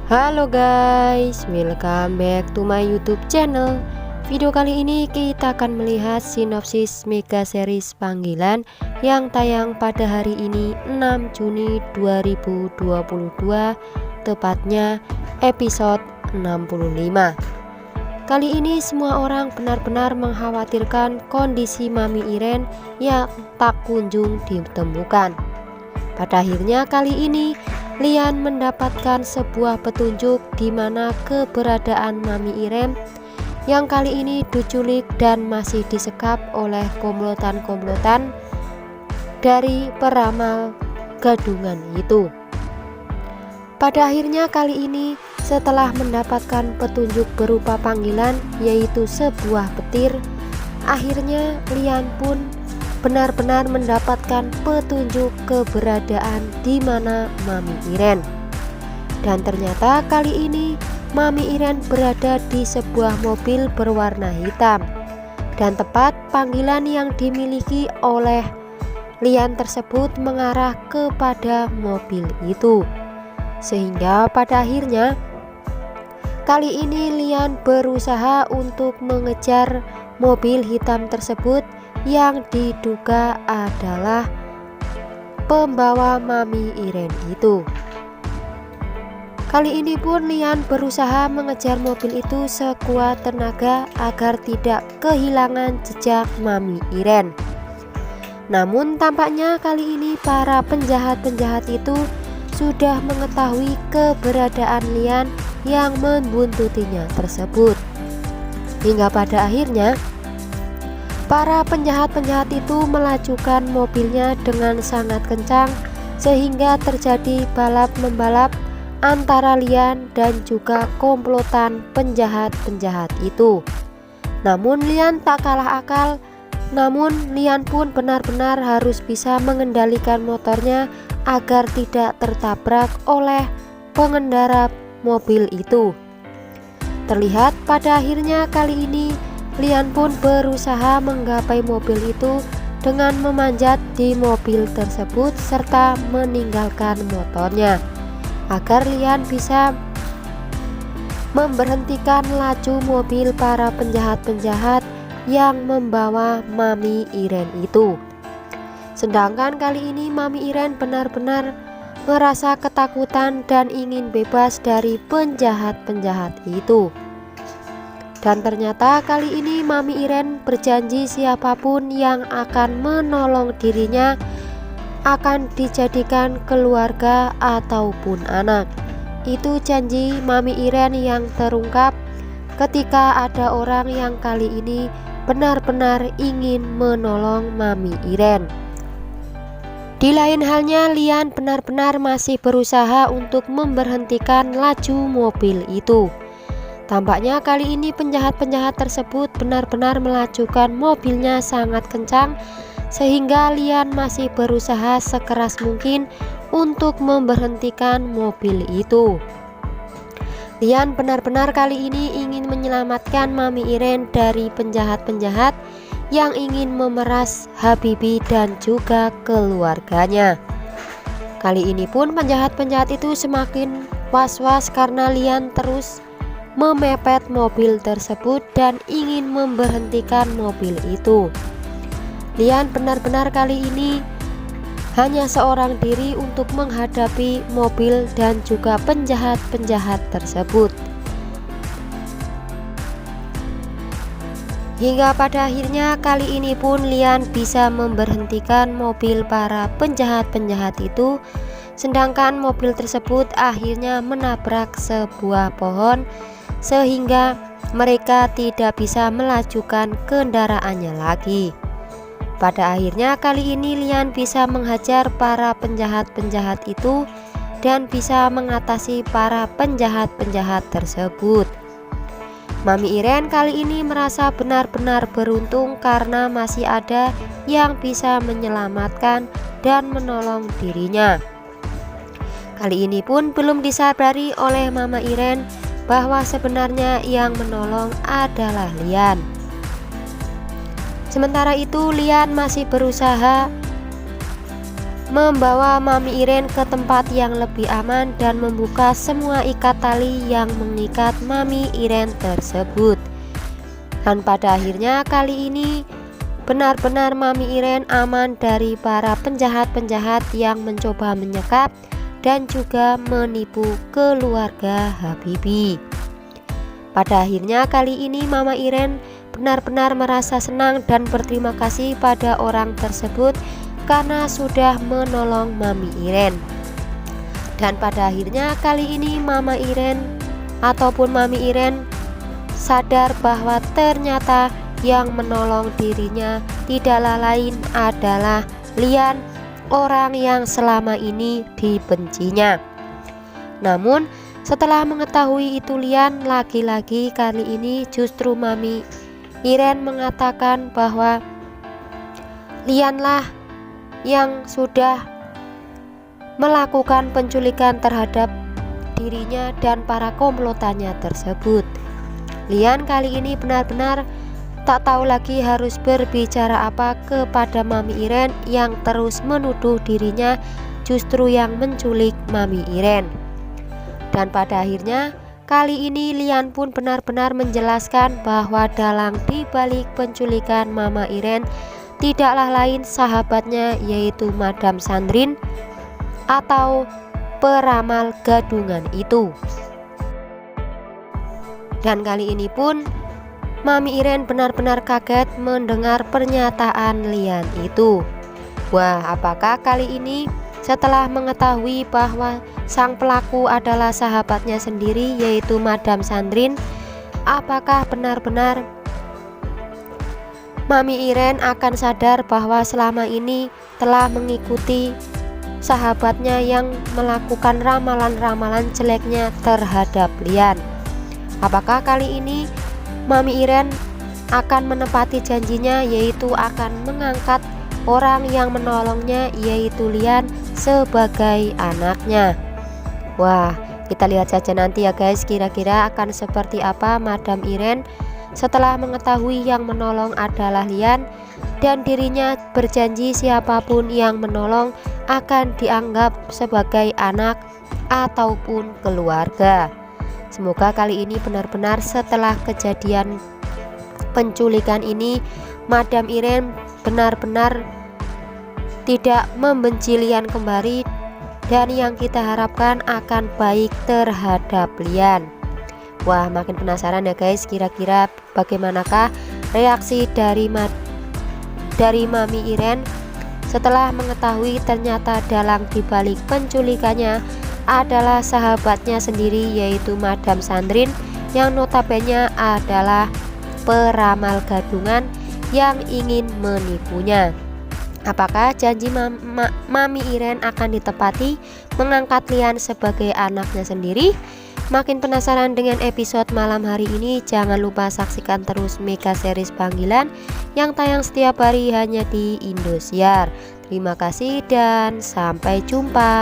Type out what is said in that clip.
Halo guys, welcome back to my YouTube channel. Video kali ini kita akan melihat sinopsis mega series Panggilan yang tayang pada hari ini 6 Juni 2022, tepatnya episode 65. Kali ini semua orang benar-benar mengkhawatirkan kondisi Mami Iren yang tak kunjung ditemukan. Pada akhirnya kali ini Lian mendapatkan sebuah petunjuk di mana keberadaan Mami Iren yang kali ini diculik dan masih disekap oleh komplotan-komplotan dari peramal gadungan itu. Pada akhirnya kali ini setelah mendapatkan petunjuk berupa panggilan, yaitu sebuah petir, akhirnya Lian pun benar-benar mendapatkan petunjuk keberadaan di mana Mami Iren. Dan ternyata kali ini Mami Iren berada di sebuah mobil berwarna hitam. Dan tepat panggilan yang dimiliki oleh Lian tersebut mengarah kepada mobil itu. Sehingga pada akhirnya kali ini Lian berusaha untuk mengejar mobil hitam tersebut yang diduga adalah pembawa Mami Iren itu. Kali ini pun Lian berusaha mengejar mobil itu sekuat tenaga agar tidak kehilangan jejak Mami Iren. Namun tampaknya kali ini para penjahat-penjahat itu sudah mengetahui keberadaan Lian yang membuntutinya tersebut. Hingga pada akhirnya para penjahat-penjahat itu melajukan mobilnya dengan sangat kencang sehingga terjadi balap-membalap antara Lian dan juga komplotan penjahat-penjahat itu. Namun Lian tak kalah akal, namun Lian pun benar-benar harus bisa mengendalikan motornya agar tidak tertabrak oleh pengendara mobil itu. Terlihat pada akhirnya kali ini Lian pun berusaha menggapai mobil itu dengan memanjat di mobil tersebut serta meninggalkan motornya agar Lian bisa memberhentikan laju mobil para penjahat-penjahat yang membawa Mami Iren itu. Sedangkan kali ini Mami Iren benar-benar merasa ketakutan dan ingin bebas dari penjahat-penjahat itu. Dan ternyata kali ini Mami Iren berjanji siapapun yang akan menolong dirinya akan dijadikan keluarga ataupun anak. Itu janji Mami Iren yang terungkap ketika ada orang yang kali ini benar-benar ingin menolong Mami Iren. Di lain halnya Lian benar-benar masih berusaha untuk memberhentikan laju mobil itu. Tampaknya kali ini penjahat-penjahat tersebut benar-benar melajukan mobilnya sangat kencang sehingga Lian masih berusaha sekeras mungkin untuk memberhentikan mobil itu. Lian benar-benar kali ini ingin menyelamatkan Mami Iren dari penjahat-penjahat yang ingin memeras Habibi dan juga keluarganya. Kali ini pun penjahat-penjahat itu semakin was-was karena Lian terus memepet mobil tersebut dan ingin memberhentikan mobil itu. Lian benar-benar kali ini hanya seorang diri untuk menghadapi mobil dan juga penjahat-penjahat tersebut. Hingga pada akhirnya kali ini pun Lian bisa memberhentikan mobil para penjahat-penjahat itu, sedangkan mobil tersebut akhirnya menabrak sebuah pohon sehingga mereka tidak bisa melajukan kendaraannya lagi. Pada akhirnya kali ini Lian bisa menghajar para penjahat-penjahat itu dan bisa mengatasi para penjahat-penjahat tersebut. Mami Iren kali ini merasa benar-benar beruntung karena masih ada yang bisa menyelamatkan dan menolong dirinya. Kali ini pun belum disadari oleh Mama Iren bahwa sebenarnya yang menolong adalah Lian. Sementara itu Lian masih berusaha membawa Mami Iren ke tempat yang lebih aman dan membuka semua ikat tali yang mengikat Mami Iren tersebut. Dan pada akhirnya kali ini benar-benar Mami Iren aman dari para penjahat-penjahat yang mencoba menyekap dan juga menipu keluarga Habibie. Pada akhirnya kali ini Mama Iren benar-benar merasa senang dan berterima kasih pada orang tersebut karena sudah menolong Mami Iren. Dan pada akhirnya kali ini Mama Iren ataupun Mami Iren sadar bahwa ternyata yang menolong dirinya tidaklah lain adalah Lian, orang yang selama ini dibencinya. Namun setelah mengetahui itu Lian, lagi-lagi kali ini justru Mami Iren mengatakan bahwa Lianlah yang sudah melakukan penculikan terhadap dirinya dan para komplotannya tersebut. Lian kali ini benar-benar tak tahu lagi harus berbicara apa kepada Mami Iren yang terus menuduh dirinya justru yang menculik Mami Iren. Dan pada akhirnya kali ini Lian pun benar-benar menjelaskan bahwa dalang dibalik penculikan Mama Iren tidaklah lain sahabatnya, yaitu Madam Sandrine atau peramal gadungan itu. Dan kali ini pun Mami Iren benar-benar kaget mendengar pernyataan Lian itu. Wah, apakah kali ini setelah mengetahui bahwa sang pelaku adalah sahabatnya sendiri, yaitu Madam Sandrine, apakah benar-benar Mami Iren akan sadar bahwa selama ini telah mengikuti sahabatnya yang melakukan ramalan-ramalan jeleknya terhadap Lian? Apakah kali ini Mami Iren akan menepati janjinya, yaitu akan mengangkat orang yang menolongnya, yaitu Lian, sebagai anaknya? Wah, kita lihat saja nanti ya guys, kira-kira akan seperti apa Madam Iren setelah mengetahui yang menolong adalah Lian dan dirinya berjanji siapapun yang menolong akan dianggap sebagai anak ataupun keluarga. Semoga kali ini benar-benar setelah kejadian penculikan ini Madam Iren benar-benar tidak membenci Lian kembali, dan yang kita harapkan akan baik terhadap Lian. Wah, makin penasaran ya guys, kira-kira bagaimanakah reaksi dari Mami Iren setelah mengetahui ternyata dalang dibalik penculikannya adalah sahabatnya sendiri, yaitu Madam Sandrine, yang notabene adalah peramal gadungan yang ingin menipunya. Apakah janji Mami Iren akan ditepati mengangkat Lian sebagai anaknya sendiri? Makin penasaran dengan episode malam hari ini? Jangan lupa saksikan terus Mega Series Panggilan yang tayang setiap hari hanya di Indosiar. Terima kasih dan sampai jumpa.